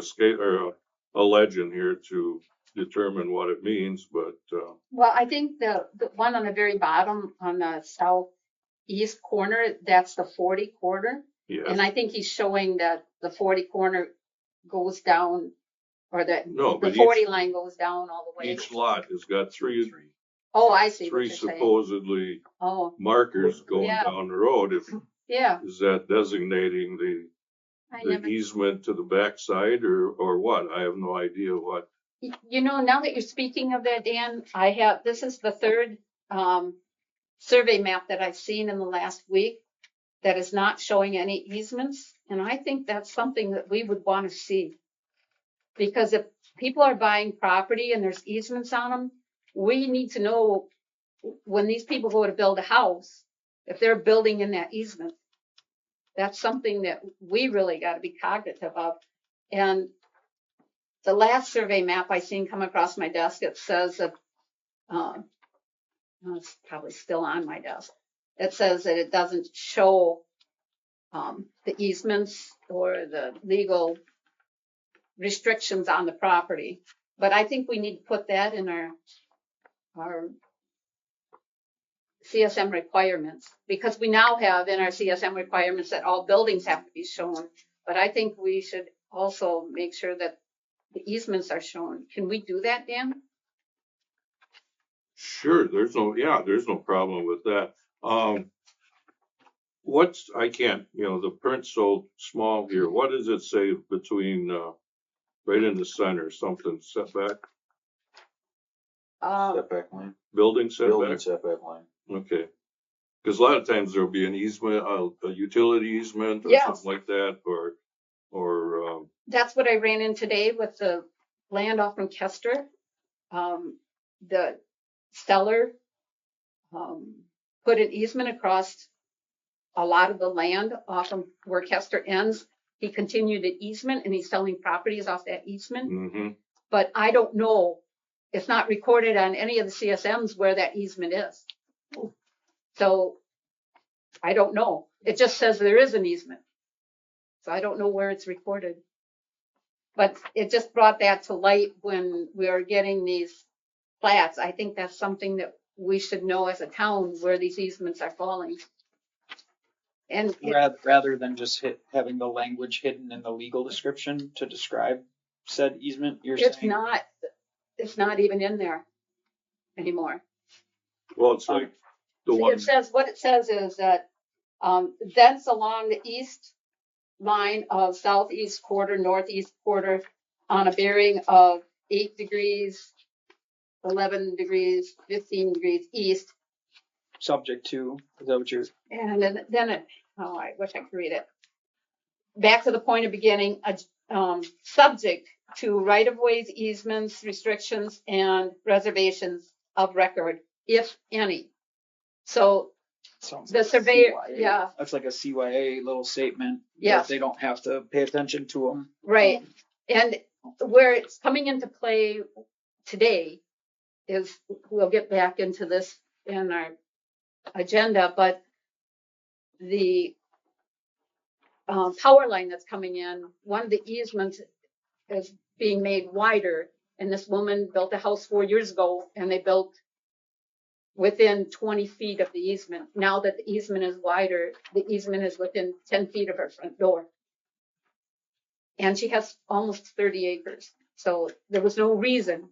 scale or a legend here to determine what it means, but Well, I think the one on the very bottom on the southeast corner, that's the 40 corner. yes. And I think he's showing that the 40 corner goes down, or that No, the but 40 line goes down all the way. each lot has got three Oh, I see what three you're saying. supposedly Oh, markers going Yeah. down the road. yeah. Is that designating the easement to the backside or what? I have no idea what. You know, now that you're speaking of that, Dan, this is the third survey map that I've seen in the last week that is not showing any easements. And I think that's something that we would want to see. Because if people are buying property and there's easements on them, we need to know when these people go to build a house, if they're building in that easement. That's something that we really got to be cognitive of. And the last survey map I seen come across my desk, it says that, it's probably still on my desk. It says that it doesn't show the easements or the legal restrictions on the property. But I think we need to put that in our CSM requirements, because we now have in our CSM requirements that all buildings have to be shown. But I think we should also make sure that the easements are shown. Can we do that, Dan? Sure, there's no problem with that. I can't, the print's so small here. What does it say between, right in the center, something setback, Setback line. building Building setback? setback line. Okay. Because a lot of times there'll be an easement, a utility easement or Yes. something like that, or, That's what I ran in today with the land off from Kester. The seller put an easement across a lot of the land off from where Kester ends. He continued an easement and he's selling properties off that easement. mm-hmm. But I don't know. It's not recorded on any of the CSMs where that easement is. So I don't know. It just says there is an easement. So I don't know where it's recorded. But it just brought that to light when we are getting these plats. I think that's something that we should know as a town where these easements are falling. And rather than just having the language hidden in the legal description to describe said easement, it's not even in there anymore. Well, it's like the one. What it says is that thence along the east line of southeast quarter, northeast quarter on a bearing of 8 degrees, 11 degrees, 15 degrees east. Subject to, is that what you're? And then I wish I could read it. Back to the point of beginning, subject to right-of-ways, easements, restrictions, and reservations of record, if any. So Sounds the like surveyor, CYA. yeah. That's like a CYA little statement. Yeah. They don't have to pay attention to them. Right. And where it's coming into play today is, we'll get back into this in our agenda, but the power line that's coming in, one of the easements is being made wider. And this woman built a house 4 years ago and they built within 20 feet of the easement. Now that the easement is wider, the easement is within 10 feet of her front door. And she has almost 30 acres. So there was no reason.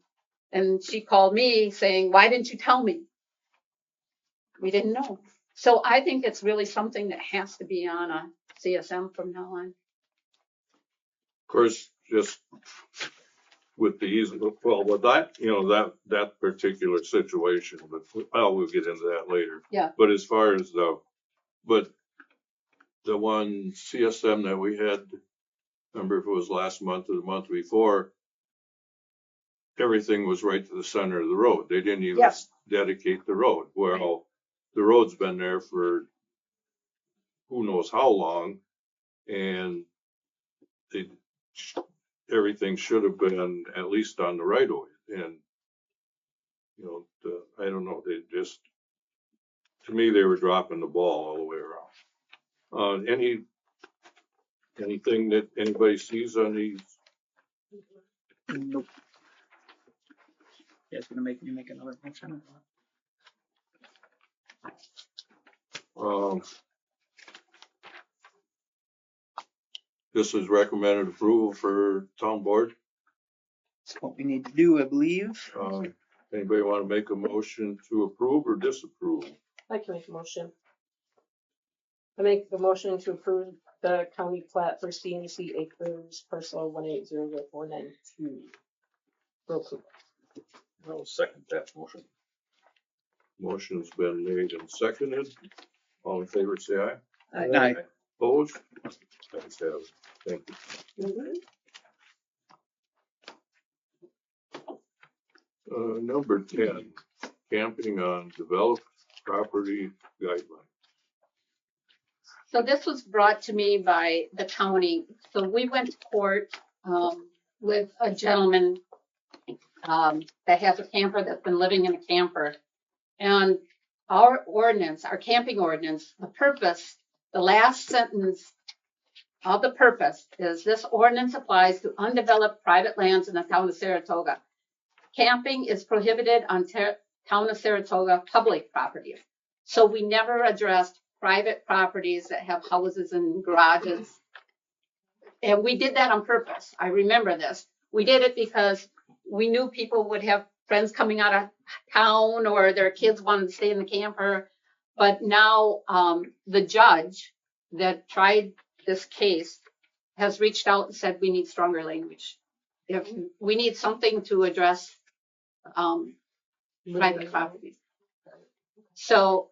And she called me saying, why didn't you tell me? We didn't know. So I think it's really something that has to be on a CSM from now on. Of course, just with the easement, well, with that, that particular situation, but we'll get into that later. Yeah. But as far as the one CSM that we had, remember if it was last month or the month before, everything was right to the center of the road. They didn't even dedicate the road. Well, the road's been there for who knows how long, and everything should have been at least on the right of way. And I don't know, they just, to me, they were dropping the ball all the way around. Anything that anybody sees on these Nope. You guys gonna make me make another motion? This is recommended approval for town board. That's what we need to do, I believe. Anybody want to make a motion to approve or disapprove? I can make a motion. I make the motion to approve the county plat for CNC Acres parcel 1800492. For approval. I'll second that motion. Motion's been made and seconded. All in favor, say aye. Aye. Opposed? Ayes have it. Thank you. Mhm. Number 10, camping on developed property guidelines. So this was brought to me by the county. So we went to court with a gentleman that has a camper that's been living in a camper. And our ordinance, our camping ordinance, the purpose, the last sentence of the purpose is this ordinance applies to undeveloped private lands in the town of Saratoga. Camping is prohibited on town of Saratoga public property. So we never addressed private properties that have houses and garages. And we did that on purpose. I remember this. We did it because we knew people would have friends coming out of town or their kids wanted to stay in the camper. But now the judge that tried this case has reached out and said we need stronger language. If we need something to address private properties. So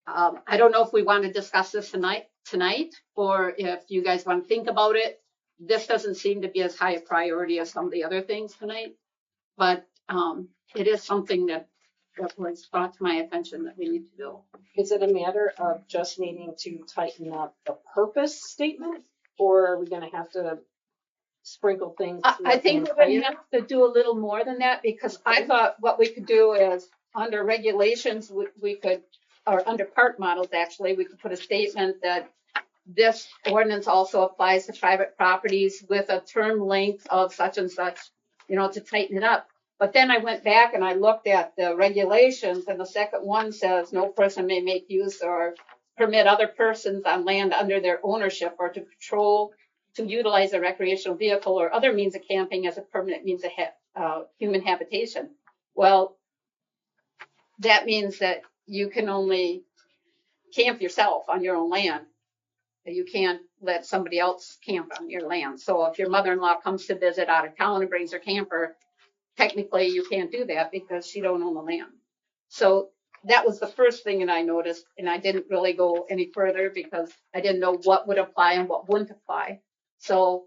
I don't know if we want to discuss this tonight, or if you guys want to think about it. This doesn't seem to be as high a priority as some of the other things tonight, but it is something that was brought to my attention that we need to do. Is it a matter of just needing to tighten up the purpose statement, or are we gonna have to sprinkle things? I think we're going to have to do a little more than that, because I thought what we could do is under regulations, we could, or under park models, actually, we could put a statement that this ordinance also applies to private properties with a term length of such and such, to tighten it up. But then I went back and I looked at the regulations, and the second one says no person may make use or permit other persons on land under their ownership or to control, to utilize a recreational vehicle or other means of camping as a permanent means of human habitation. Well, that means that you can only camp yourself on your own land. You can't let somebody else camp on your land. So if your mother-in-law comes to visit out of town and brings her camper, technically you can't do that because she don't own the land. So that was the first thing that I noticed, and I didn't really go any further because I didn't know what would apply and what wouldn't apply. So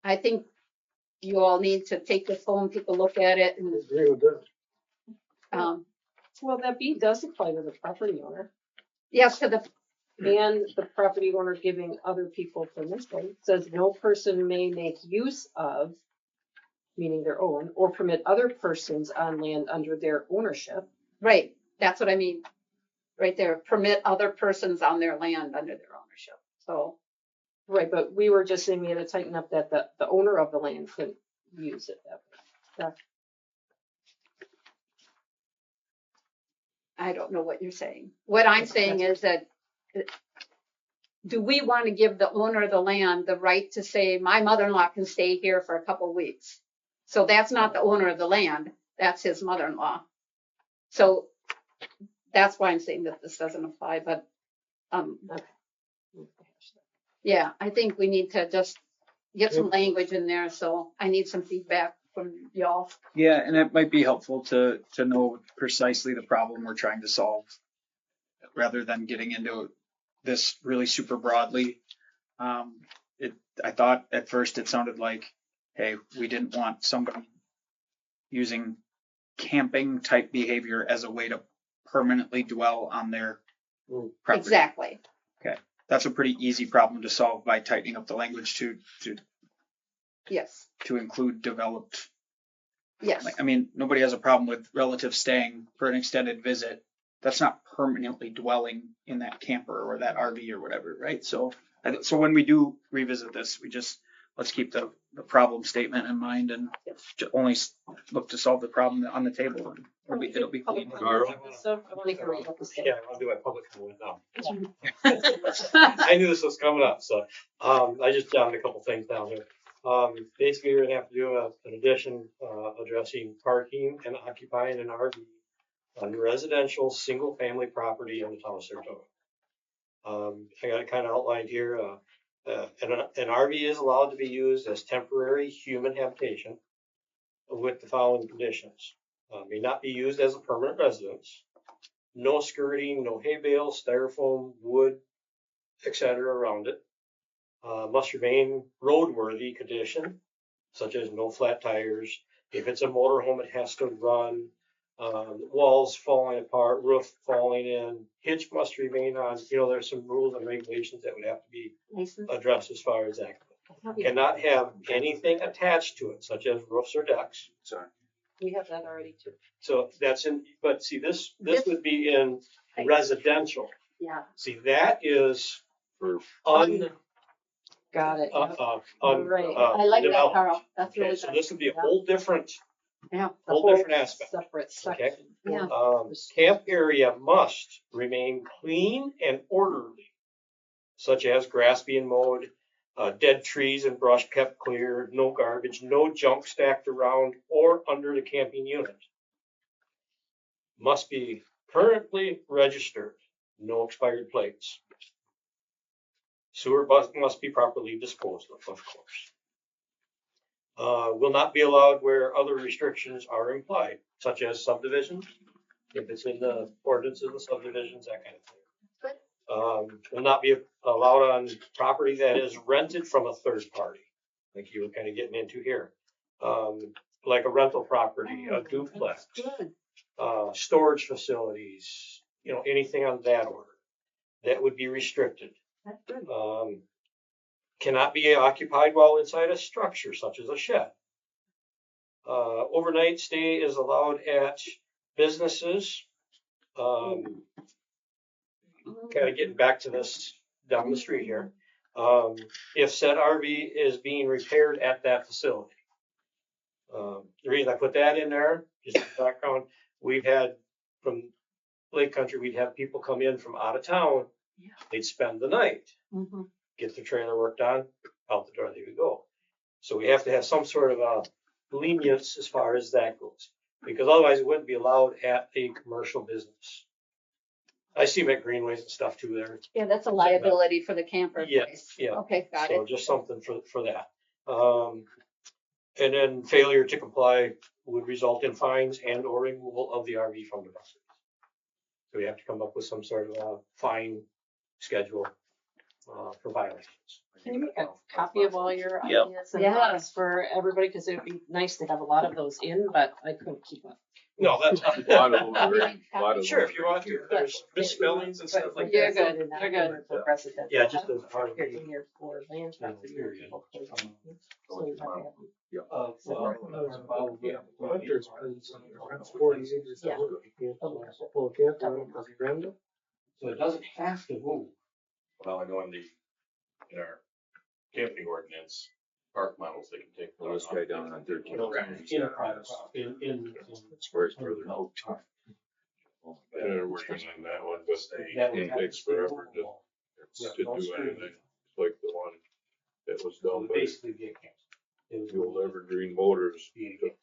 I think you all need to take this home, take a look at it, and Agree with that. Well, that B does apply to the property owner yes, to the and the property owner giving other people permission. It says no person may make use of, meaning their own, or permit other persons on land under their ownership. right. That's what I mean, right there. Permit other persons on their land under their ownership. So Right, but we were just saying we had to tighten up that the owner of the land couldn't use it that way. I don't know what you're saying. What I'm saying is that, do we want to give the owner of the land the right to say, my mother-in-law can stay here for a couple of weeks? So that's not the owner of the land, that's his mother-in-law. So that's why I'm saying that this doesn't apply, but yeah, I think we need to just get some language in there, so I need some feedback from y'all. Yeah, and it might be helpful to know precisely the problem we're trying to solve, rather than getting into this really super broadly. I thought at first it sounded like, hey, we didn't want somebody using camping type behavior as a way to permanently dwell on their property. Exactly. That's a pretty easy problem to solve by tightening up the language Yes. to include developed. Yes. I mean, nobody has a problem with relatives staying for an extended visit. That's not permanently dwelling in that camper or that RV or whatever, right? So when we do revisit this, let's keep the the problem statement in mind and only look to solve the problem on the table. And it'll be clean. Carl? So I want to hear what you have to say. Yeah, I'll do my public comment now. I knew this was coming up, so, I just jotted a couple things down here. Basically, you're gonna have to do an addition, addressing parking and occupying an RV on residential, single-family property in the town of Saratoga. I got it kind of outlined here, an RV is allowed to be used as temporary human habitation with the following conditions. May not be used as a permanent residence. No skirting, no hay bales, styrofoam, wood, etc. around it. Must remain roadworthy condition, such as no flat tires. If it's a motorhome, it has to run. Walls falling apart, roof falling in. Hitch must remain on. There's some rules and regulations that would have to be License? addressed as far as that. Cannot have anything attached to it, such as roofs or decks. Sorry. We have that already too. So that's in, but see, this would be in residential. Yeah. See, that is For Got it. Right. I like that, undeveloped. Carl. That's Okay, really so good. this would be a whole different, Yeah. The whole different aspect. Separate Okay. section. Yeah. Camp area must remain clean and orderly, such as grass being mowed, dead trees and brush kept clear, no garbage, no junk stacked around or under the camping unit. Must be currently registered, no expired plates. Sewer must be properly disposed of course. Will not be allowed where other restrictions are implied, such as subdivisions, if it's in the ordinances of subdivisions, that kind of thing. Will not be allowed on property that is rented from a third party, like you were kind of getting into here. Like a rental property, a duplex, Good. storage facilities, anything on that order. That would be restricted. That's good. Cannot be occupied while inside a structure such as a shed. Overnight stay is allowed at businesses. Kind of getting back to this down the street here. If said RV is being repaired at that facility. The reason I put that in there, just for background, we've had from Lake Country, we'd have people come in from out of town. Yeah. They'd spend the night, Mhm. get their trailer work done, out the door they would go. So we have to have some sort of a lenience as far as that goes, because otherwise it wouldn't be allowed at a commercial business. I see them at greenways and stuff too there. Yeah, that's a liability for the camper Yeah, place. yeah. Okay, got So it. just something for that. And then failure to comply would result in fines and or removal of the RV from the bus. So we have to come up with some sort of a fine schedule for violations. Can you make a copy of all your Yep. ideas and Yeah. thoughts for everybody? Because it'd be nice to have a lot of those in, but I couldn't keep up. No, that's a lot of them are- a lot of sure them if you want to. There's misspellings and stuff like You're that. good, you're good for residential. Yeah, just as part of You're the. in here for land trust. Yeah, period. So you have to have them. So it doesn't have to move. Well, I know in our camping ordinance, park models, they can take. Well, this guy down on 13. In private property, in. It's where it's further out. They're working on that one, but That it would takes forever to do anything, like the one that was It done would by basically be a camp. It would the old Evergreen Motors, be a camp.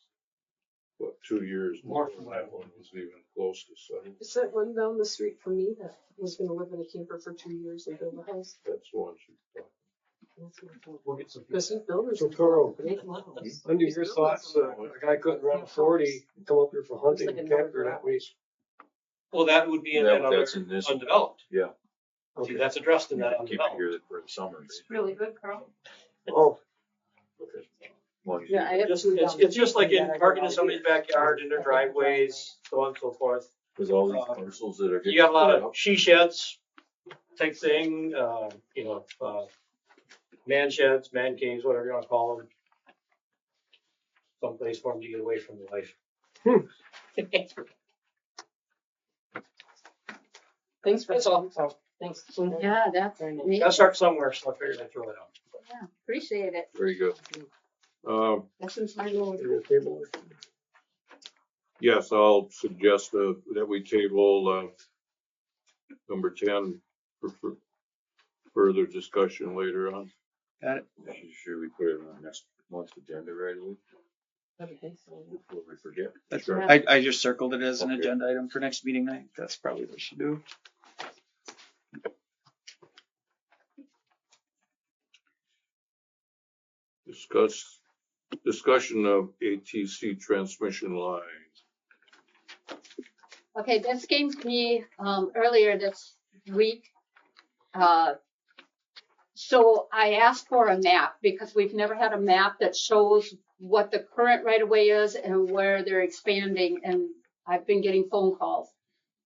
what, 2 years More more from than that one was even close to setting. Is that one down the street from me that was gonna live in a camper for 2 years and build a house? That's one. We'll get some. Because these builders. So Carl, they come out. under your thoughts, a guy couldn't rent a 40, come up here for hunting Looks like and another camper that week. Well, that would be in that other That's in this, undeveloped. yeah. See, that's addressed in that Keep it undeveloped. here for the summer. It's really good, Carl. Oh, One- Yeah, I have Just, two it's, down it's just the like street in that I parking in go somebody's backyard, in their driveways, so on and so forth. Cause all these parcels that are. You got a lot of she sheds type thing, man sheds, man caves, whatever you wanna call them. Someplace for them to get away from the life. Thanks for That's all. Thanks. Yeah, that's Very nice. neat. Gotta start somewhere, so I figured I'd throw it out. Yeah, appreciate it. Very good. Lessons my Lord. Yes, I'll suggest that we table number 10 for further discussion later on. Got it. Should we put it on next month's agenda right away I would think so. before we forget? That's Sure. right. I just circled it as an Okay. agenda item for next meeting night. That's probably what we should do. Discussion of ATC transmission line. Okay, this came to me earlier this week. So I asked for a map because we've never had a map that shows what the current right of way is and where they're expanding. And I've been getting phone calls.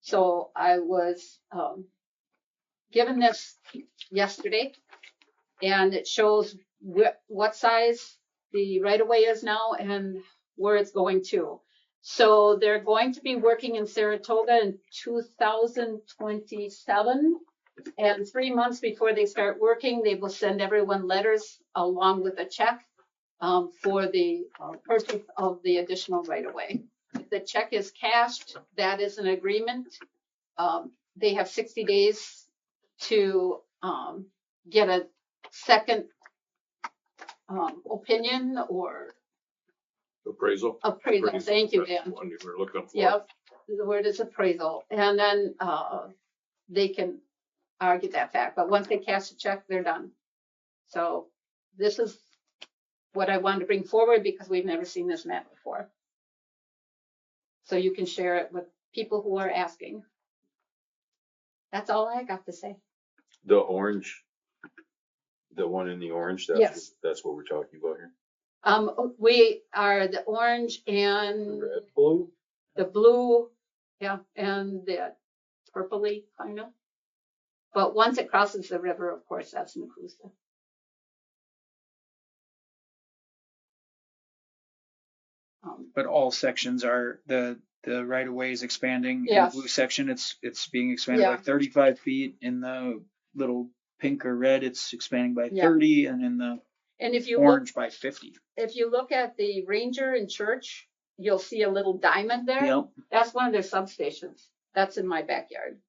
So I was given this yesterday, and it shows what size the right of way is now and where it's going to. So they're going to be working in Saratoga in 2027. And 3 months before they start working, they will send everyone letters along with a check for the purchase of the additional right of way. If the check is cashed, that is an agreement. They have 60 days to get a second opinion or Appraisal. appraisal. Thank you, That's Dan. the one you were looking for. Yep, the word is appraisal. And then they can argue that fact. But once they cash the check, they're done. So this is what I wanted to bring forward because we've never seen this map before. So you can share it with people who are asking. That's all I got to say. The orange, the one in the orange, Yes. That's what we're talking about here? We are the orange and The red, blue? the blue, yeah, and the purpley kind of. But once it crosses the river, of course, that's Nakusa. But all sections are the right of way is expanding. In Yes. the blue section, it's being expanded by Yeah. 35 feet. In the little pink or red, it's expanding by Yeah. 30, and in the And if you orange by 50. look at the Ranger in Church, you'll see a little diamond there. Yep. That's one of their substations. That's in my backyard.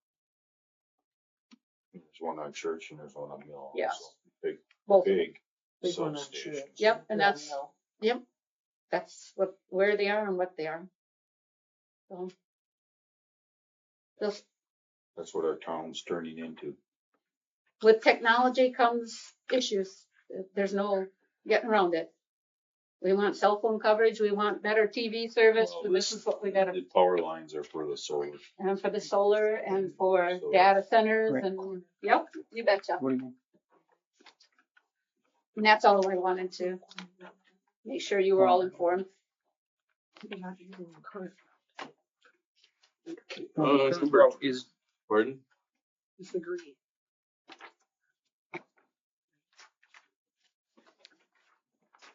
There's one on Church and there's one on Mill. Yes. also. Big, Both. big Big one on substations. Church. Yep, and Yeah, that's no. that's where they are and what they are. So this, That's what our town's turning into. with technology comes issues. There's no getting around it. We want cell phone coverage. We want better TV service. Well, and this is what we got to, The power lines are for the solar. and for the solar and for So- data centers Right. and, yep, you betcha. What do you mean? And that's all I wanted to make sure you were all informed. Number- Is Pardon? It's the green.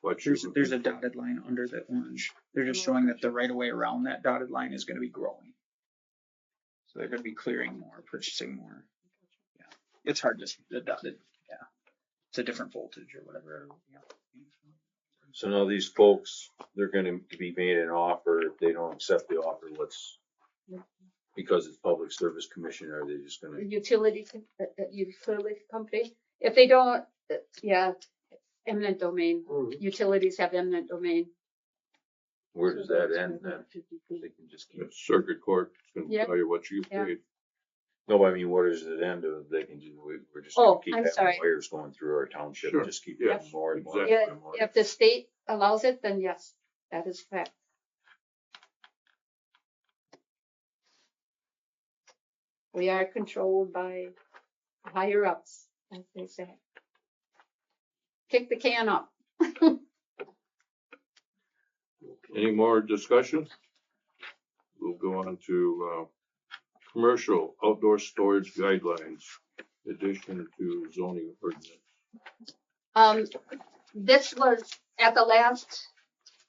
What there's a dotted line under the orange. They're just showing that the right of way around that dotted line is going to be growing. So they're going to be clearing more, purchasing more. Yeah, it's hard to the dotted. Yeah, it's a different voltage or whatever. Yeah. So now these folks, they're gonna be made an offer. If they don't accept the offer, because it's Public Service Commission, are they just gonna? Utility company. If they don't, yeah, eminent domain. Utilities have eminent domain. Where does that end then? They can just keep. Circuit court can Yep. tell you what you Yeah. paid. No, but I mean, where does it end? They can do, we're just Oh, gonna keep I'm having sorry. wires going through our township, Sure. and just keep Yeah. getting more and more. Exactly. and more. If the state allows it, then yes, that is fact. We are controlled by higher ups, as they say. Kick the can up. Any more discussion? We'll go on to commercial outdoor storage guidelines, addition to zoning ordinance. This was at the last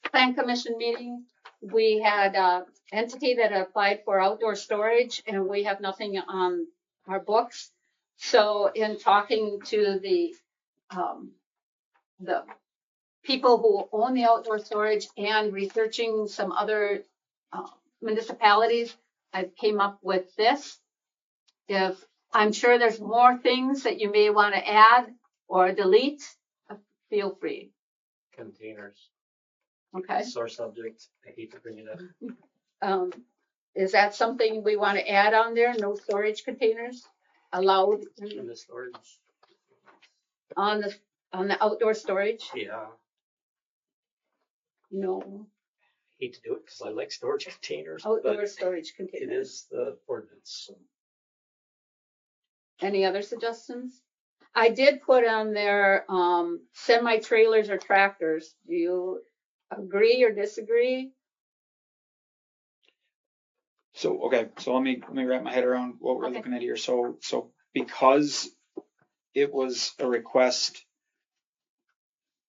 plan commission meeting. We had an entity that applied for outdoor storage and we have nothing on our books. So in talking to the people who own the outdoor storage and researching some other municipalities, I came up with this. If I'm sure there's more things that you may want to add or delete, feel free. Containers, Okay. sore subject. I hate to bring it up. Is that something we want to add on there? No storage containers allowed In the storage. on the outdoor storage? Yeah, No, hate to do it because I like storage containers, outdoor but storage it containers. is the ordinance. Any other suggestions? I did put on there, semi trailers or tractors. Do you agree or disagree? So, okay, so let me wrap my head around what we're Okay. looking at here. So because it was a request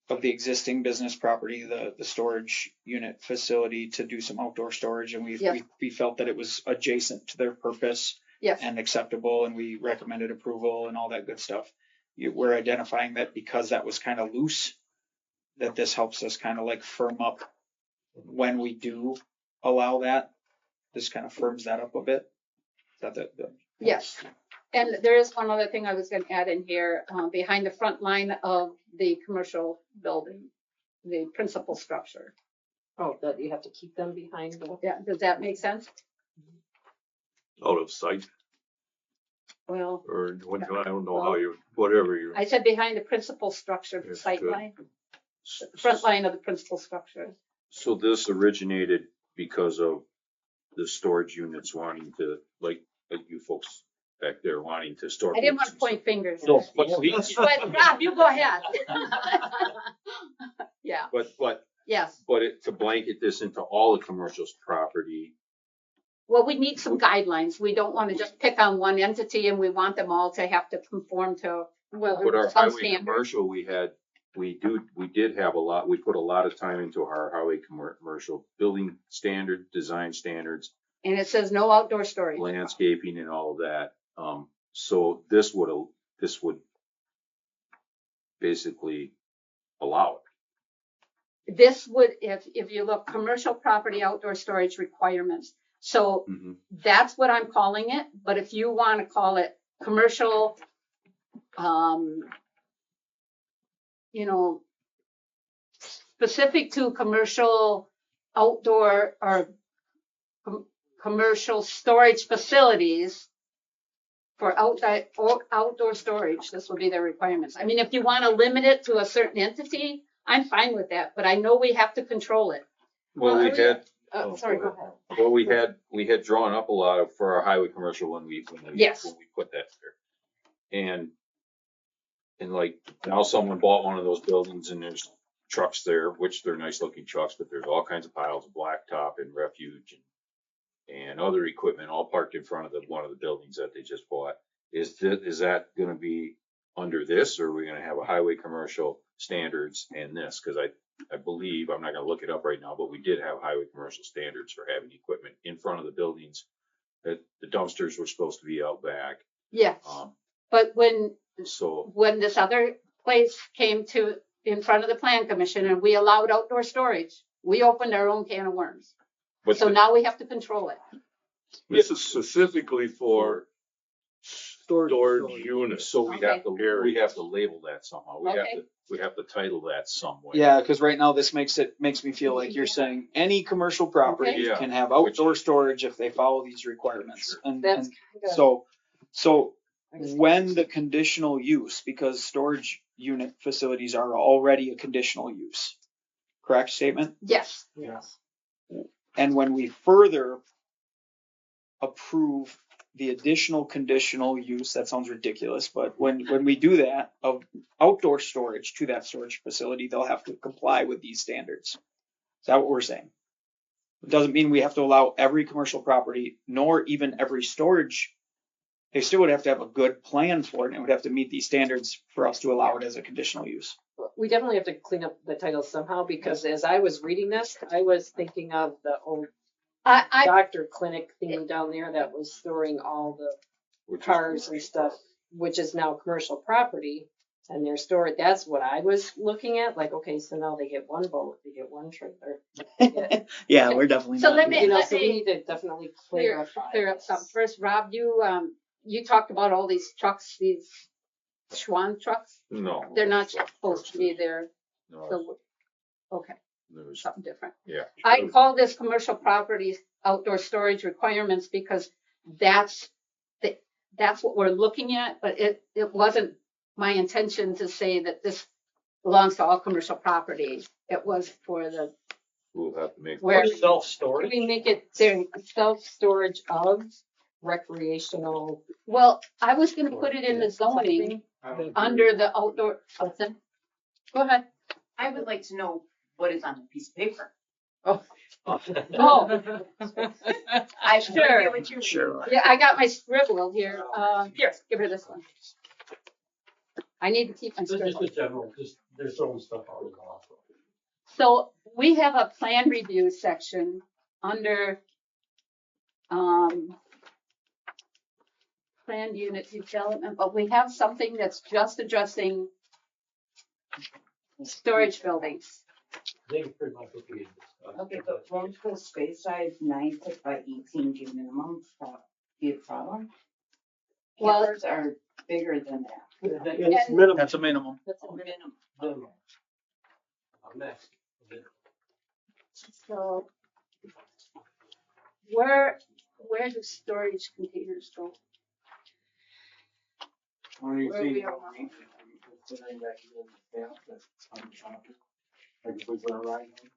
of the existing business property, the storage unit facility to do some outdoor storage, and Yes. we felt that it was adjacent to their purpose Yes. and acceptable, and we recommended approval and all that good stuff. We're identifying that because that was kind of loose, that this helps us kind of like firm up when we do allow that. This kind of firms that up a bit. Is that the Yes. And there is one other thing I was going to add in here, behind the front line of the commercial building, the principal structure. Oh, that you have to keep them behind the. Yeah, does that make sense? Out of sight, Well, or what, I don't know how you, whatever you. I said behind the principal structure, the Yes, sight good. line, the front line of the principal structure. So this originated because of the storage units wanting to, like you folks back there wanting to store. I didn't want books to and point fingers. stuff. No, But Rob, you go ahead. Yeah, but yes. to blanket this into all the commercial property, Well, we need some guidelines. We don't want to just pick on one entity and we want them all to have to conform to, Well, but our Some highway standard. commercial, we did have we put a lot of time into our highway commercial building standard, design standards, and it says no outdoor storage. landscaping and all of that. So this would basically allow it. This would, if you look, commercial property outdoor storage requirements. So Mhm. that's what I'm calling it, but if you want to call it commercial, specific to commercial outdoor or commercial storage facilities for outdoor storage, this will be their requirements. I mean, if you want to limit it to a certain entity, I'm fine with that, but I know we have to control it. Well, we had, Sorry, go ahead. well, we had drawn up a lot of, for our highway commercial when we Yes. put that there. And like now someone bought one of those buildings and there's trucks there, which they're nice looking trucks, but there's all kinds of piles of blacktop and refuge and other equipment all parked in front of one of the buildings that they just bought. Is that gonna be under this, or are we gonna have a highway commercial standards and this? Cause I believe, I'm not gonna look it up right now, but we did have highway commercial standards for having equipment in front of the buildings. That the dumpsters were supposed to be out back. Yes, Um, but when so, this other place came to in front of the plan commission and we allowed outdoor storage, we opened our own can of worms. but So now we have to control it. This is specifically for storage units. so we Okay. have to label that somehow. Okay. We have to title that some way. Yeah, because right now this makes me feel like you're saying any commercial property Okay. Yeah. can have outdoor storage if they follow these requirements. Sure. And That's kind of. so when the conditional use, because storage unit facilities are already a conditional use, correct statement? Yes, Yes. And when we further approve the additional conditional use, that sounds ridiculous, but when we do that of outdoor storage to that storage facility, they'll have to comply with these standards. Is that what we're saying? It doesn't mean we have to allow every commercial property, nor even every storage. They still would have to have a good plan for it, and it would have to meet these standards for us to allow it as a conditional use. We definitely have to clean up the title somehow, because as I was reading this, I was thinking of the old I doctor clinic thing down there that was storing all the Which is cars and stuff, which is now commercial property. And they're stored, that's what I was looking at, like, okay, so now they get one boat, they get one trailer. Yeah, we're definitely So not let doing me- You know, let so we me need to definitely clear clarify. up something. First, Rob, you talked about all these trucks, these Schwann trucks. No. They're not it's supposed to be there. No, So, okay, there's, something different. yeah. I call this commercial properties outdoor storage requirements because that's what we're looking at, but it wasn't my intention to say that this belongs to all commercial properties. It was for the, We'll have to make. where, Can Self-storage. we make it there, self-storage of recreational? well, I was gonna put it in the zoning under the outdoor, something. Go ahead. I would like to know what is on the piece of paper. Oh, I Sure. Get what you're Sure. yeah, I got my scribble here. Here, give her this one. I need to keep my This is scribble. just general, just, there's some stuff on the off. So we have a plan review section under, planned unit development, but we have something that's just addressing storage buildings. They pretty much what we did. Okay, but won't the space size 9 foot by 18 be minimum be a problem? Well- Campers are bigger than that. It's And- minimum. That's a minimum. That's a Minimum. Minimum. Next. So where do storage containers go? When you Where see, we are. considering that you in the camp, that's on the topic. Like if we put a ride on.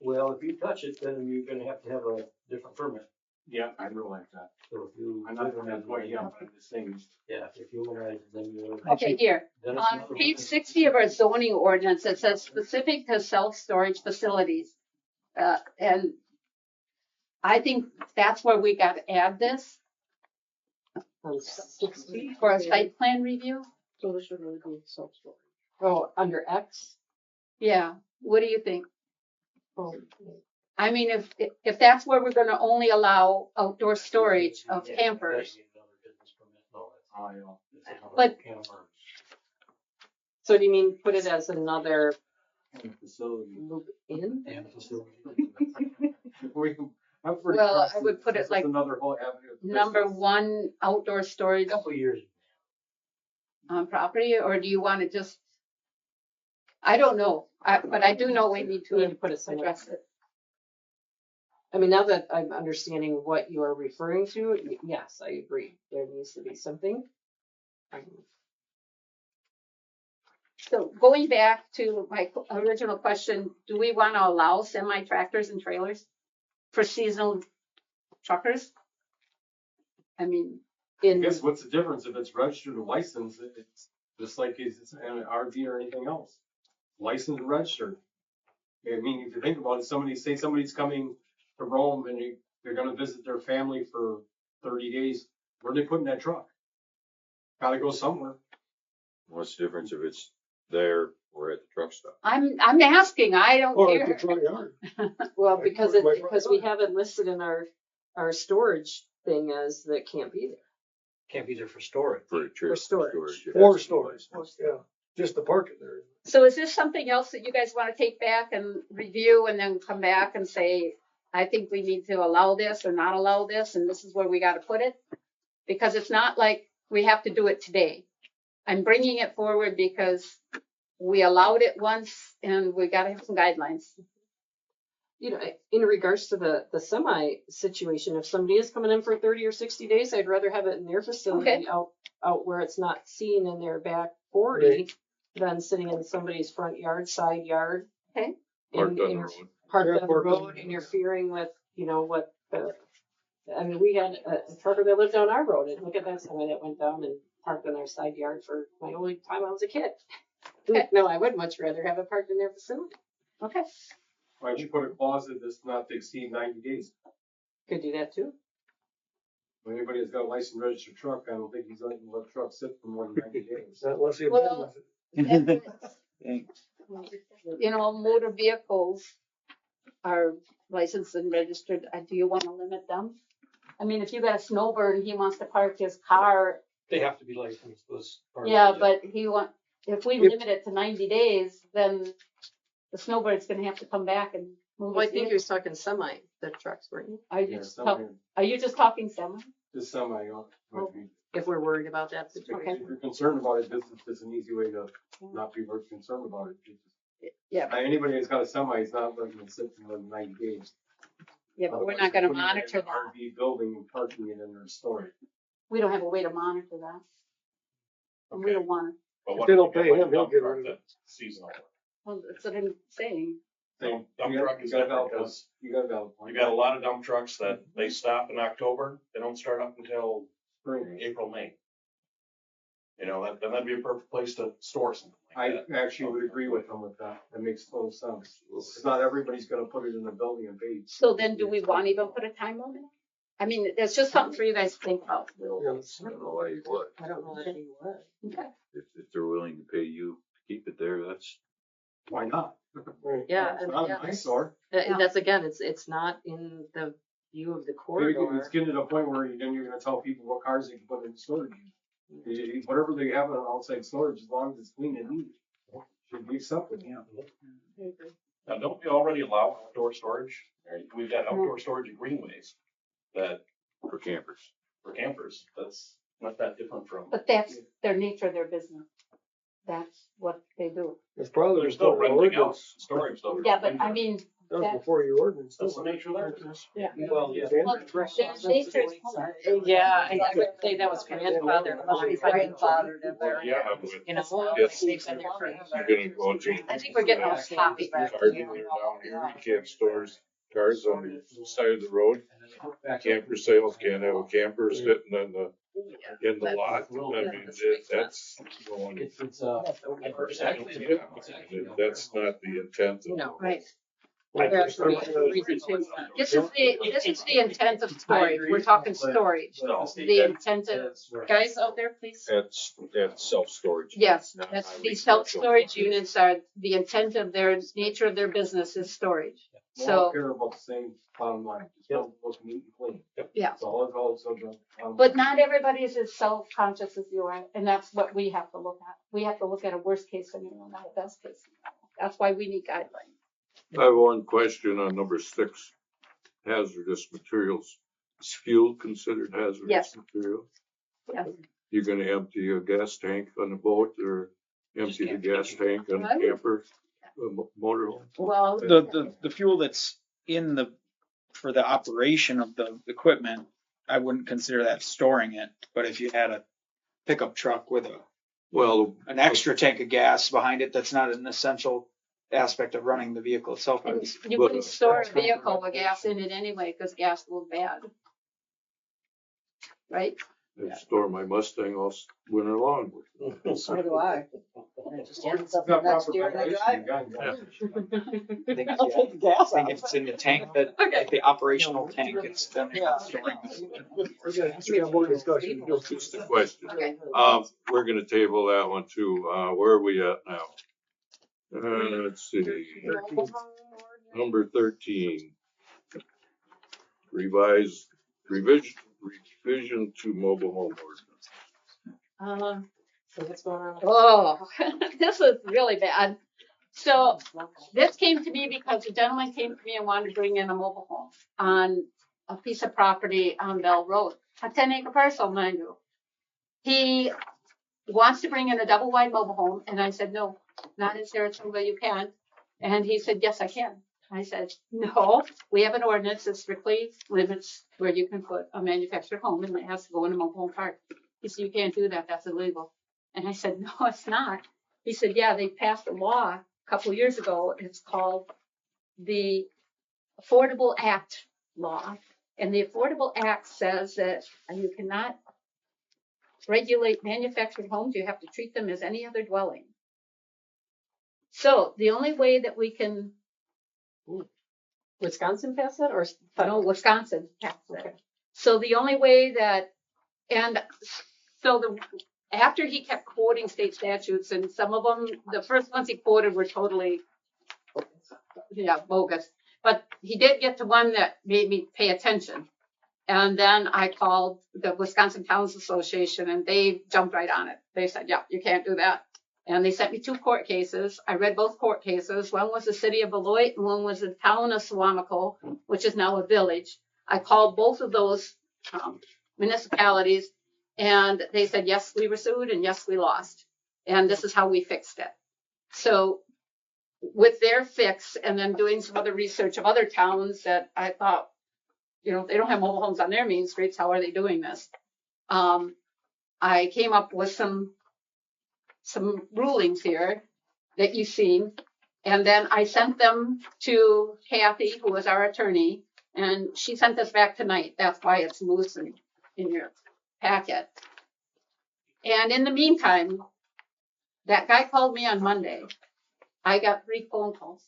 Well, if you touch it, then you're gonna have to have a different permit. Yeah, I realize that. So if you. I'm not gonna have to, yeah, but the same. Yeah, if you humanize, it, then you're. Okay, here, then it's on another page one. 60 of our zoning ordinance, it says specific to self-storage facilities. And I think that's where we got to add this on 60. for a site plan review. So this should really be self-storage. Oh, under X? Yeah, what do you think? Oh, I mean, if that's where we're gonna only allow outdoor storage of Yeah, campers, that'd be another business permit. No, that's- it's another But- camper. so do you mean put it as another Facility. loop in? And facility. We can, I'm pretty. Well, I trusted would put it this is like Another whole avenue. of number business. one outdoor storage Couple years. on property, or do you want to just? I don't know, but I do know we need We need to to put it somewhere. address it. I mean, now that I'm understanding what you are referring to, yes, I agree. There needs to be something. So going back to my original question, do we want to allow semi tractors and trailers for seasonal truckers? I mean, I In, guess what's the difference if it's registered or licensed? It's just like it's an RV or anything else. Licensed and registered. I mean, if you think about it, somebody's coming to Rome and they're gonna visit their family for 30 days. Where are they putting that truck? Gotta go somewhere. What's the difference if it's there or at the truck stop? I'm asking, I don't Or care. at the front yard. well, Like, because put it right because we on. have it listed in our storage thing as that can't be there. Can't be there for storage. For church storage. it Or has to be storage, licensed. yeah, just the parking there. So is this something else that you guys want to take back and review and then come back and say, I think we need to allow this or not allow this, and this is where we got to put it? Because it's not like we have to do it today. I'm bringing it forward because we allowed it once and we got to have some guidelines. You know, in regards to the semi situation, if somebody is coming in for 30 or 60 days, I'd rather have it in their facility Okay. out where it's not seen in their back 40 than sitting in somebody's front yard, side yard. Okay. Parked And on the in- road. parked Yeah, on the parked on road, the- interfering with, what I mean, we had a trucker that lived on our road, and look at that semi that went down and parked on our side yard for my only time I was a kid. Okay. No, I would much rather have it parked in their facility. Okay. Why don't you put a clause that's not to exceed 90 days? Could do that too. When anybody that's got a licensed registered truck, I don't think he's letting the truck sit for more than 90 days. Unless he Well, you know, motor vehicles are licensed and registered. Do you want to limit them? I mean, if you got a snowbird and he wants to park his car They have to be licensed, was part of Yeah, it. but if we limit it to 90 days, then the snowbird's gonna have to come back and move Well, I his think he vehicle. was talking semi, the trucks, weren't you? Are you Yeah, just semi, talking semi? just semi, might be. If we're worried about that If situation. you're concerned about it, this is just an easy way to not be very concerned about it. Yeah, Anybody that's got a semi is not letting it sit for more than 90 days. yeah, but we're Otherwise, not gonna they're putting it in monitor an that. RV building and parking it in their storage. We don't have a way to monitor that. And we don't want, But If what they if don't you pay get like him, a he'll dump get truck rid of it. that's seasonal? well, that's what I'm saying. Same. Dump You got- truck is you got a different valid point. because You got a valid point. you got a lot of dump trucks that they stop in October, they don't start up until Spring. April, May. You know, that'd be a perfect place to store something I like that. actually would agree with them with that. That makes total sense. It's not everybody's gonna put it in a building and pay. So then do we want to even put a time limit? I mean, that's just something for you guys to think about. Yeah. I don't know why you would. I don't know that he would. Okay. If they're willing to pay you to keep it there, that's. Why not? Yeah, It's and not yeah, an eyesore. that's again, it's not in the view of the Maybe corridor. it's getting to the point where then you're gonna tell people what cars they can put in storage. Whatever they have in outside storage, as long as it's clean and neat, should be accepted. Yeah. Now, don't we already allow outdoor storage? We've got outdoor storage at greenways that, For campers. for campers, that's not that different from. But that's their nature of their business. That's what they do. It's probably They're still renting out ordinance. storage though. Yeah, but I mean, That was before your ordinance. That's the nature of their business. Yeah. Well, yeah. well, their nature is. Yeah, I would say that was grandfathered. Grandfathered in there. Yeah, but You know, Yes. they've been there for. you're gonna go to. I think we're getting off topic. Cars in there down here, you can't store cars on the side of the road. Camper sales, can't have a camper sitting in the lot. I mean, that's going. It's, Yeah, that's not the intent of. No. Right. Well, Yeah. first time I heard it. This is the intent of storage. We're talking storage. The intent of, guys out there, please. That's self-storage. Yes, Not that's, highway these commercial. self-storage units are, the intent of their, nature of their business is storage. We all So, care about the same bottom line, just don't look neat and clean. yeah. That's all it's about. But not everybody is as self-conscious as you are, and that's what we have to look at. We have to look at a worst case scenario, not a best case scenario. That's why we need guidelines. I have one question on number 6, hazardous materials. Is fuel considered hazardous Yes. material? Yes. You're gonna empty a gas tank on the boat or empty the gas tank on I a would- camper, motorhome? Well, The fuel that's in for the operation of the equipment, I wouldn't consider that storing it. But if you had a pickup truck with Well, an extra tank of gas behind it, that's not an essential aspect of running the vehicle itself. I and would- you wouldn't store a vehicle with gas in it anyway, because gas goes bad. Right? I store my Mustang all winter long. So do I. And it just ends up Got the next proper year in the ventilation, drive. you got it. I think, I'll take the gas I think out. if it's in the tank, that like the operational tank, it's then you're not storing it. We have more discussion. Just a question. Okay. We're gonna table that one too. Where are we at now? Let's see, number 13. Revision to mobile home ordinance. So what's going on? Oh, this is really bad. So this came to me because a gentleman came to me and wanted to bring in a mobile home on a piece of property on Bell Road, a 10-acre parcel, mind you. He wants to bring in a double wide mobile home, and I said, no, not in Saratoga, you can't. And he said, yes, I can. I said, no, we have an ordinance that strictly limits where you can put a manufactured home, and it has to go in a mobile home park. He said, you can't do that, that's illegal. And I said, no, it's not. He said, yeah, they passed a law a couple of years ago. It's called the Affordable Act Law. And the Affordable Act says that you cannot regulate manufactured homes. You have to treat them as any other dwelling. So the only way that we can, Wisconsin passed that or? no, Wisconsin passed it. Okay. So the only way that, and so after he kept quoting state statutes, and some of them, the first ones he quoted were totally, bogus. But he did get to one that made me pay attention. And then I called the Wisconsin Towns Association and they jumped right on it. They said, yeah, you can't do that. And they sent me 2 court cases. I read both court cases. One was the city of Beloit and one was the town of Suamico, which is now a village. I called both of those municipalities and they said, yes, we were sued and yes, we lost. And this is how we fixed it. So with their fix and then doing some other research of other towns that I thought, you know, they don't have mobile homes on their main streets. How are they doing this? I came up with some rulings here that you've seen. And then I sent them to Kathy, who was our attorney, and she sent this back tonight. That's why it's loose in your packet. And in the meantime, that guy called me on Monday. I got 3 phone calls.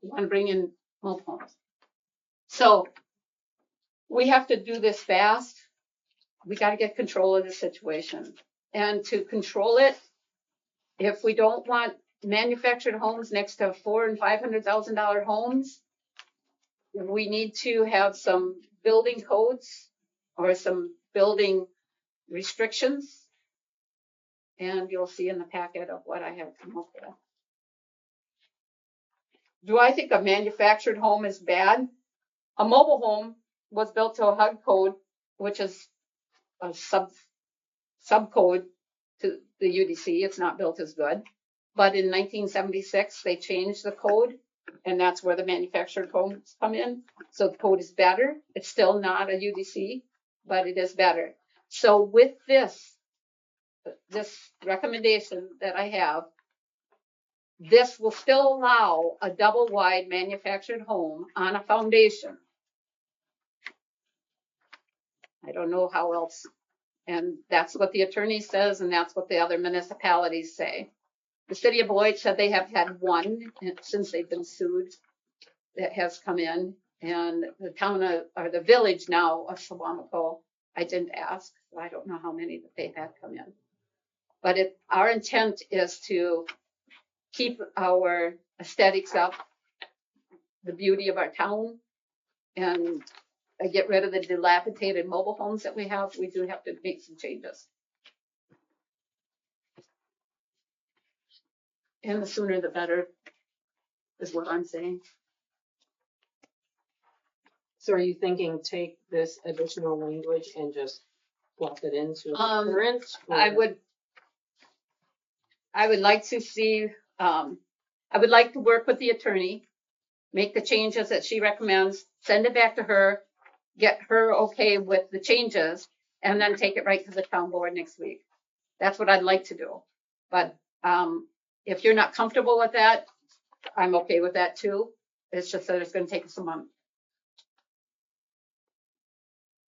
You want to bring in mobile homes. So we have to do this fast. We got to get control of the situation. And to control it, if we don't want manufactured homes next to $400,000 and $500,000 homes, we need to have some building codes or some building restrictions. And you'll see in the packet of what I have come up with. Do I think a manufactured home is bad? A mobile home was built to a HUD code, which is a subcode to the UDC. It's not built as good. But in 1976, they changed the code, and that's where the manufactured homes come in. So the code is better. It's still not a UDC, but it is better. So with this recommendation that I have, this will still allow a double wide manufactured home on a foundation. I don't know how else. And that's what the attorney says, and that's what the other municipalities say. The city of Beloit said they have had 1 since they've been sued that has come in. And the town or the village now of Suamico, I didn't ask. So I don't know how many that they've had come in. But our intent is to keep our aesthetics up, the beauty of our town, and get rid of the dilapidated mobile homes that we have. We do have to make some changes. And the sooner the better is what I'm saying. So are you thinking take this additional language and just plop it into the current? I would like to see, I would like to work with the attorney, make the changes that she recommends, send it back to her, get her okay with the changes, and then take it right to the town board next week. That's what I'd like to do. But if you're not comfortable with that, I'm okay with that too. It's just that it's going to take us a month.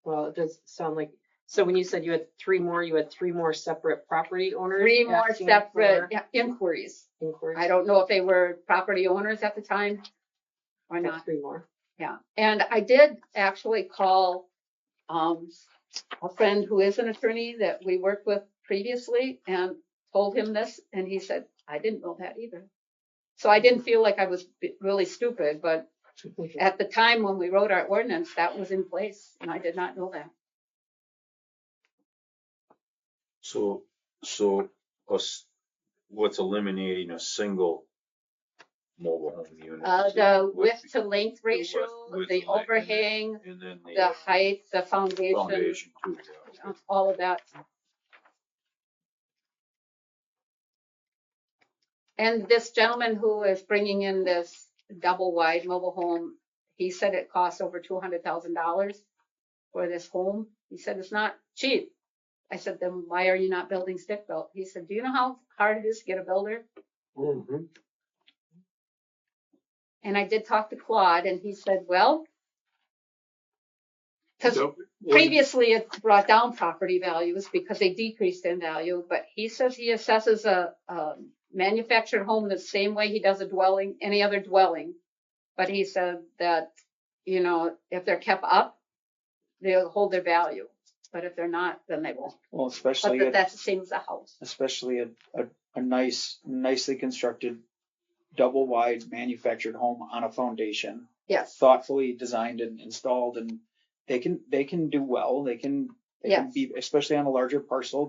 Well, it does sound like, so when you said you had 3 more separate property owners? 3 more asking separate for inquiries. inquiries? I don't know if they were property owners at the time or Or not. 3 more. Yeah. And I did actually call a friend who is an attorney that we worked with previously and told him this. And he said, I didn't know that either. So I didn't feel like I was really stupid, but at the time when we wrote our ordinance, that was in place and I did not know that. So what's eliminating a single mobile home unit? The width to length ratio, width the to length, overhang, and then the height, the foundation, too. Yeah. all of that. And this gentleman who is bringing in this double wide mobile home, he said it costs over $200,000 for this home. He said it's not cheap. I said, then why are you not building stick built? He said, do you know how hard it is to get a builder? Mm-hmm. And I did talk to Claude and he said, well, because Yep. previously it brought down property values because they decreased in value, but he says he assesses a manufactured home the same way he does a dwelling, any other dwelling. But he said that, you know, if they're kept up, they'll hold their value. But if they're not, then they won't. Well, But especially that's the same as a house. a nicely constructed double wide manufactured home on a foundation, Yes. thoughtfully designed and installed, and they can do well. They can Yes. be, especially on a larger parcel,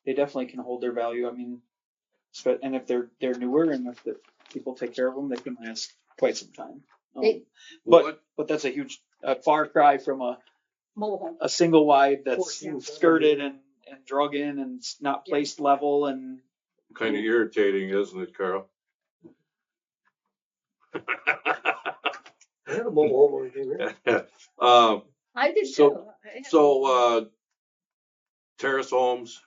they definitely can hold their value. I mean, and if they're newer and if the people take care of them, they can last quite some time. They- But that's a far cry from Mobile home. a single wide that's 14, skirted and drug in and not placed level and Kind of irritating, isn't it, Carl? I had a mobile home when I came here. I did So- too. I had- So, terrace homes,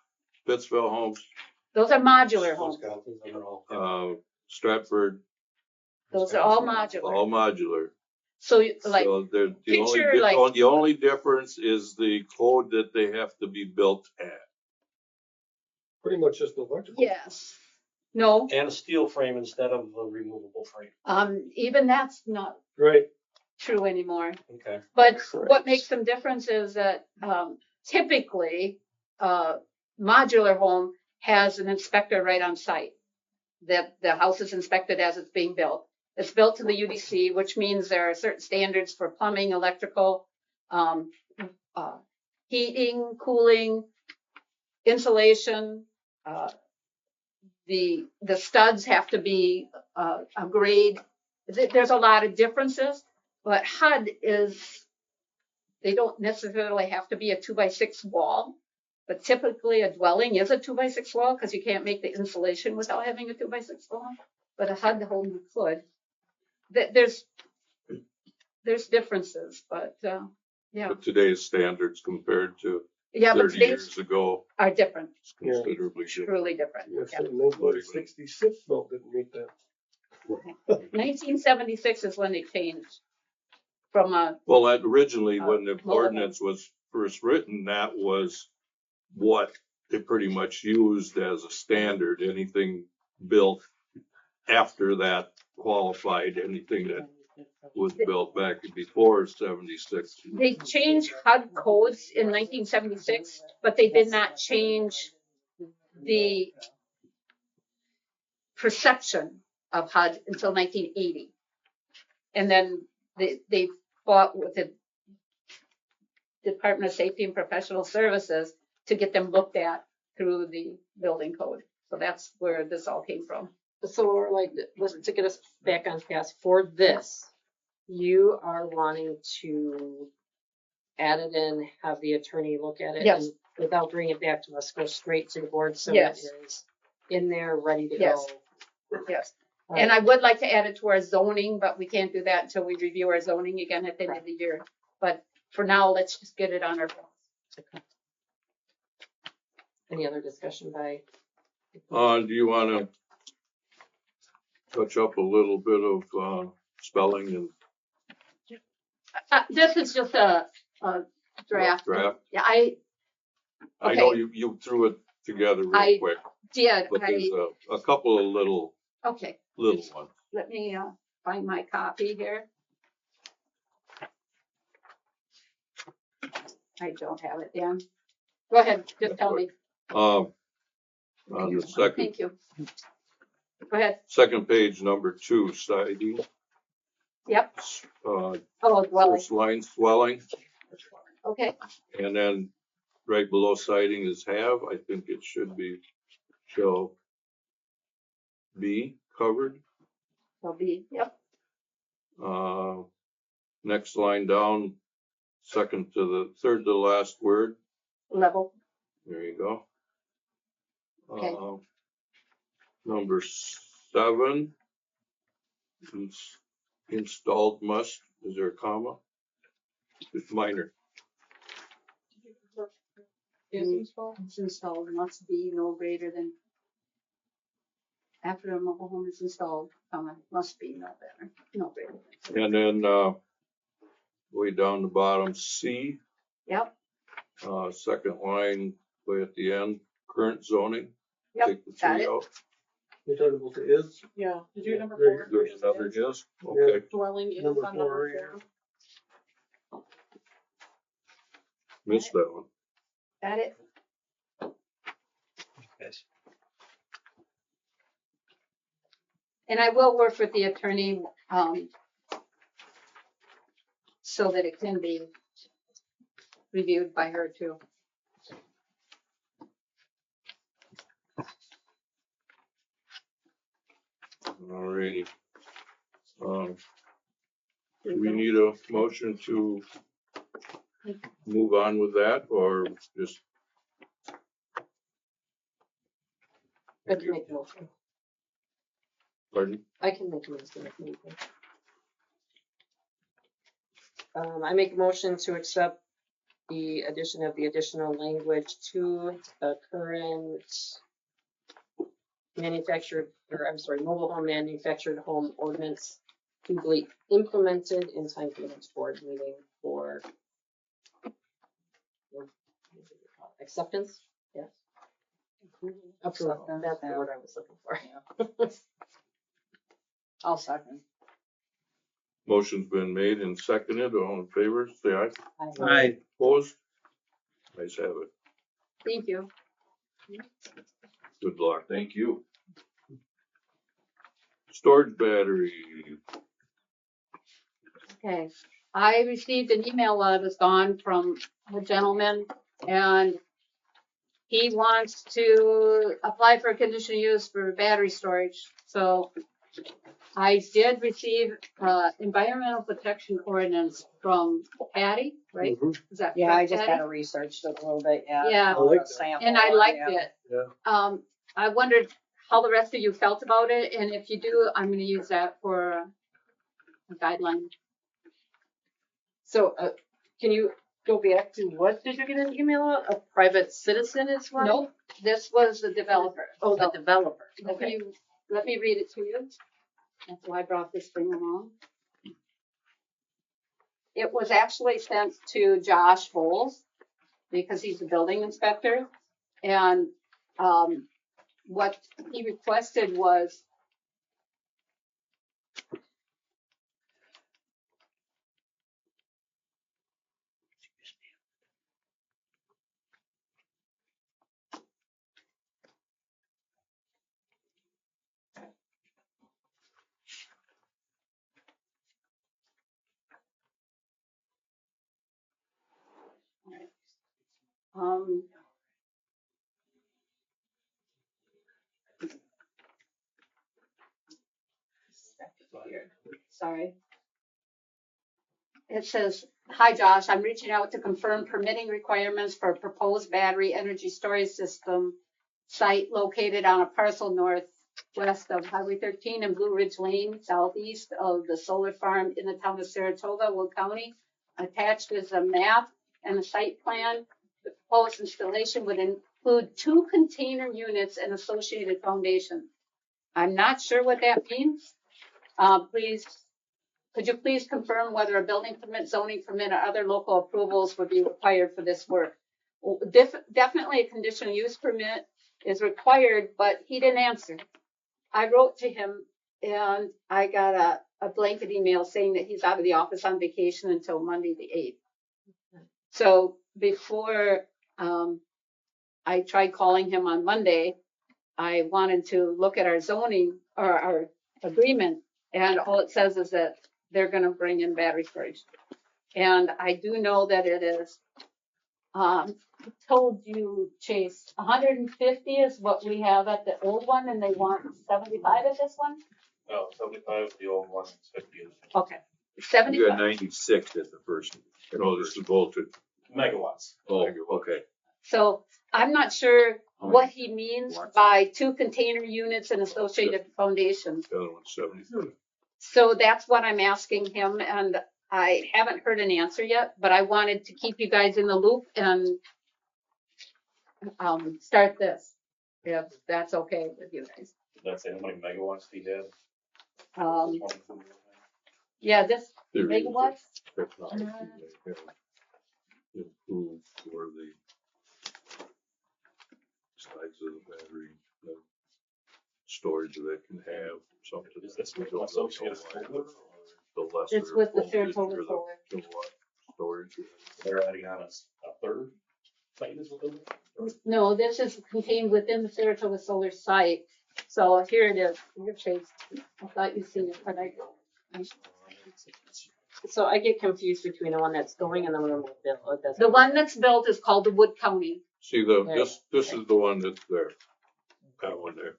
Pittsville homes, Those are modular homes. Wisconsin, they're all- Stratford, Those are all all modular. modular. So like, So the only, picture like- the only difference is the code that they have to be built at. Pretty much just electrical. yes, no, And a steel frame instead of a removable frame. even that's not Right. true anymore. Okay. But what makes them different is that, typically, modular home has an inspector right on site. That the house is inspected as it's being built. It's built to the UDC, which means there are certain standards for plumbing, electrical, heating, cooling, insulation. The studs have to be a grade. There's a lot of differences, but HUD they don't necessarily have to be a 2x6 wall, but typically a dwelling is a 2x6 wall because you can't make the insulation without having a 2x6 wall. But a HUD home you could. There's differences, but yeah, With today's standards compared to yeah, but 30 today's years ago, are different, it's considerably different. truly different. Yes, Yeah. 1966 bill didn't meet that. 1976 is when they changed from a Well, that originally, when the mobile ordinance was first written, that was what they pretty much used as a standard. Anything built after that qualified, anything that was built back before 76. They changed HUD codes in 1976, but they did not change the perception of HUD until 1980. And then they fought with the Department of Safety and Professional Services to get them looked at through the building code. So that's where this all came from. So we're like, to get us back on task for this, you are wanting to add it in, have the attorney look at it. Yes. And without bringing it back to us, go straight to the board so it Yes. is in there, ready to Yes. go. Yes. All And right. I would like to add it to our zoning, but we can't do that until we review our zoning again at the end of the year. But for now, let's just get it on our. Any other discussion by? Do you wanna touch up a little bit of, spelling and This is just a draft. draft? Yeah, I I know Okay. you threw it together real I quick, did. but there's a couple of little Okay, ones. let me find my copy here. I don't have it, Dan. Go ahead, just tell me. On the second, Thank you. Go ahead. second page, number 2, siding, Yep. uh, Oh, well, first line swelling, okay. and then right below siding is have. I think it should be shall be covered. Will be, yep. Next line down, third to the last word. Level. There you go. Okay. Number 7. Installed must, is there a comma? It's minor. It's installed must be no greater than. After a mobile home is installed, must be no better, no greater than. And then, way down the bottom, C, Yep, second line, way at the end, current zoning. Yep, Take the got 3 it. out. You're talking about the is, Yeah. Did you do number 4? There's another is, okay. Dwelling is Number on number 4 right 4. Missed that one. got it. Yes. And I will work with the attorney, so that it can be reviewed by her too. Alrighty. Do we need a motion to move on with that or just? I can make a motion. Pardon? I can make a motion. I make a motion to accept the addition of the additional language to the current mobile home manufactured home ordinance to be implemented in time for the next board meeting for acceptance, yes. Approval, that's the word I was looking for. I'll second. Motion's been made and seconded. All in favor, say aye. Aye. Opposed? Ayes have it. Thank you. Good luck. Thank you. Storage battery. Okay, I received an email while I was gone from a gentleman, and he wants to apply for a conditional use for battery storage. So I did receive environmental protection ordinance from Patty, right? Is that Yeah, I correct, just Patty? kind of researched it a little bit, yeah. Yeah. I like that. Sample And I one, liked yeah. it. I wondered how the rest of you felt about it, and if you do, I'm gonna use that for a guideline. So, can you go back to what did you get an email on? A private citizen is one? Nope, this was the developer. Oh, the So, developer. let me read it to you. That's why I brought this thing along. It was actually sent to Josh Bowles because he's the building inspector. And what he requested was sorry. It says, "Hi Josh, I'm reaching out to confirm permitting requirements for a proposed battery energy storage system site located on a parcel northwest of Highway 13 and Blue Ridge Lane, southeast of the solar farm in the town of Saratoga, Will County. Attached is a map and a site plan. The proposed installation would include 2 container units and associated foundation." I'm not sure what that means. Could you please confirm whether a building permit, zoning permit, or other local approvals would be required for this work? Definitely a conditional use permit is required, but he didn't answer. I wrote to him and I got a blanket email saying that he's out of the office on vacation until Monday the 8th. So before I tried calling him on Monday, I wanted to look at our zoning or our agreement, and all it says is that they're gonna bring in battery storage. And I do know that it is, I told you, Chase, 150 is what we have at the old one, and they want 75 at this one? No, 75 is the old one, 50 is Okay, You got 75. 96 at the first. No, this is voltage. megawatts. Oh, okay. So I'm not sure what he means Watts. by 2 container units and associated foundations. The other one's 75. So that's what I'm asking him, and I haven't heard an answer yet, but I wanted to keep you guys in the loop and start this, if that's okay with you guys. Did that say how many megawatts he had? Um, yeah, this There is megawatts, technology they have improved for the size of the battery, the storage that it can have, something. Is this we with don't know associated why solar? The lesser. it's with the voltage Saratoga or the Solar. kilowatt storage. They're adding on a third site is what they're doing? No, this is contained within the Saratoga Solar site. So here it is, your Chase. I thought you'd seen it, but I So I get confused between the one that's going and the one that's built. It doesn't- The one that's built is called the Wood County. See, this is the one that's there. That one there,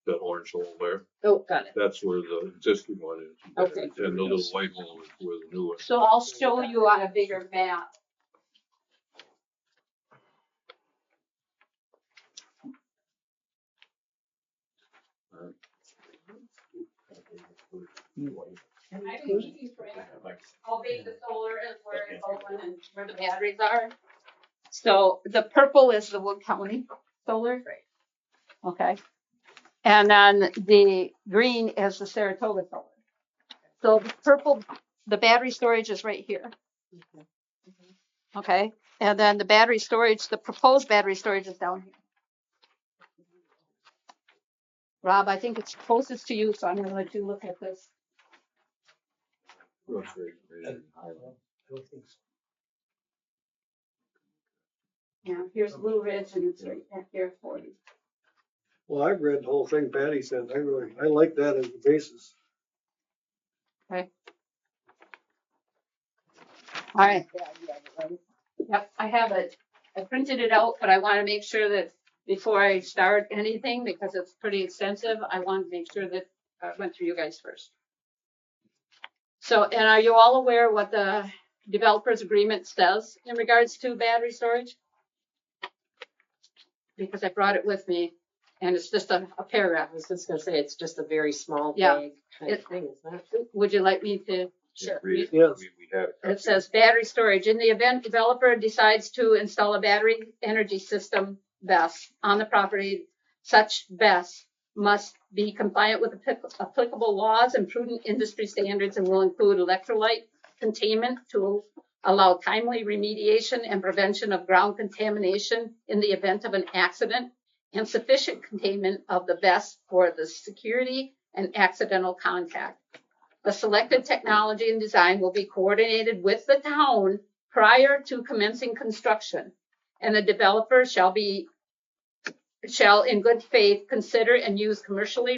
that orange hole there, Oh, got it. that's where the existing one is. Okay. And the little white hole is where the new one. So I'll show you on a bigger map. And I can keep you track how big the solar is, where it's going and where the batteries are. So the purple is the Wood County solar. Okay. And then the green is the Saratoga solar. So the purple, the battery storage is right here. Okay. And then the battery storage, the proposed battery storage is down here. Rob, I think it's closest to you, so I'm gonna let you look at this. Yeah, here's Blue Ridge and it's right back here for you. Well, I've read the whole thing Patty said. I like that as the basis. All right. Yep, I have it. I printed it out, but I want to make sure that before I start anything, because it's pretty extensive, I want to make sure that I went through you guys first. So, and are you all aware what the developer's agreement says in regards to battery storage? Because I brought it with me and it's just a paragraph. I was just gonna say, it's just a very small, Yeah. vague kind of thing, isn't it? Would you like me to? Sure. Yes. We have. It says battery storage. In the event developer decides to install a battery energy system BESS on the property, such BESS must be compliant with applicable laws and prudent industry standards and will include electrolyte containment to allow timely remediation and prevention of ground contamination in the event of an accident, and sufficient containment of the BESS for the security and accidental contact. The selected technology and design will be coordinated with the town prior to commencing construction, and the developer shall in good faith consider and use commercially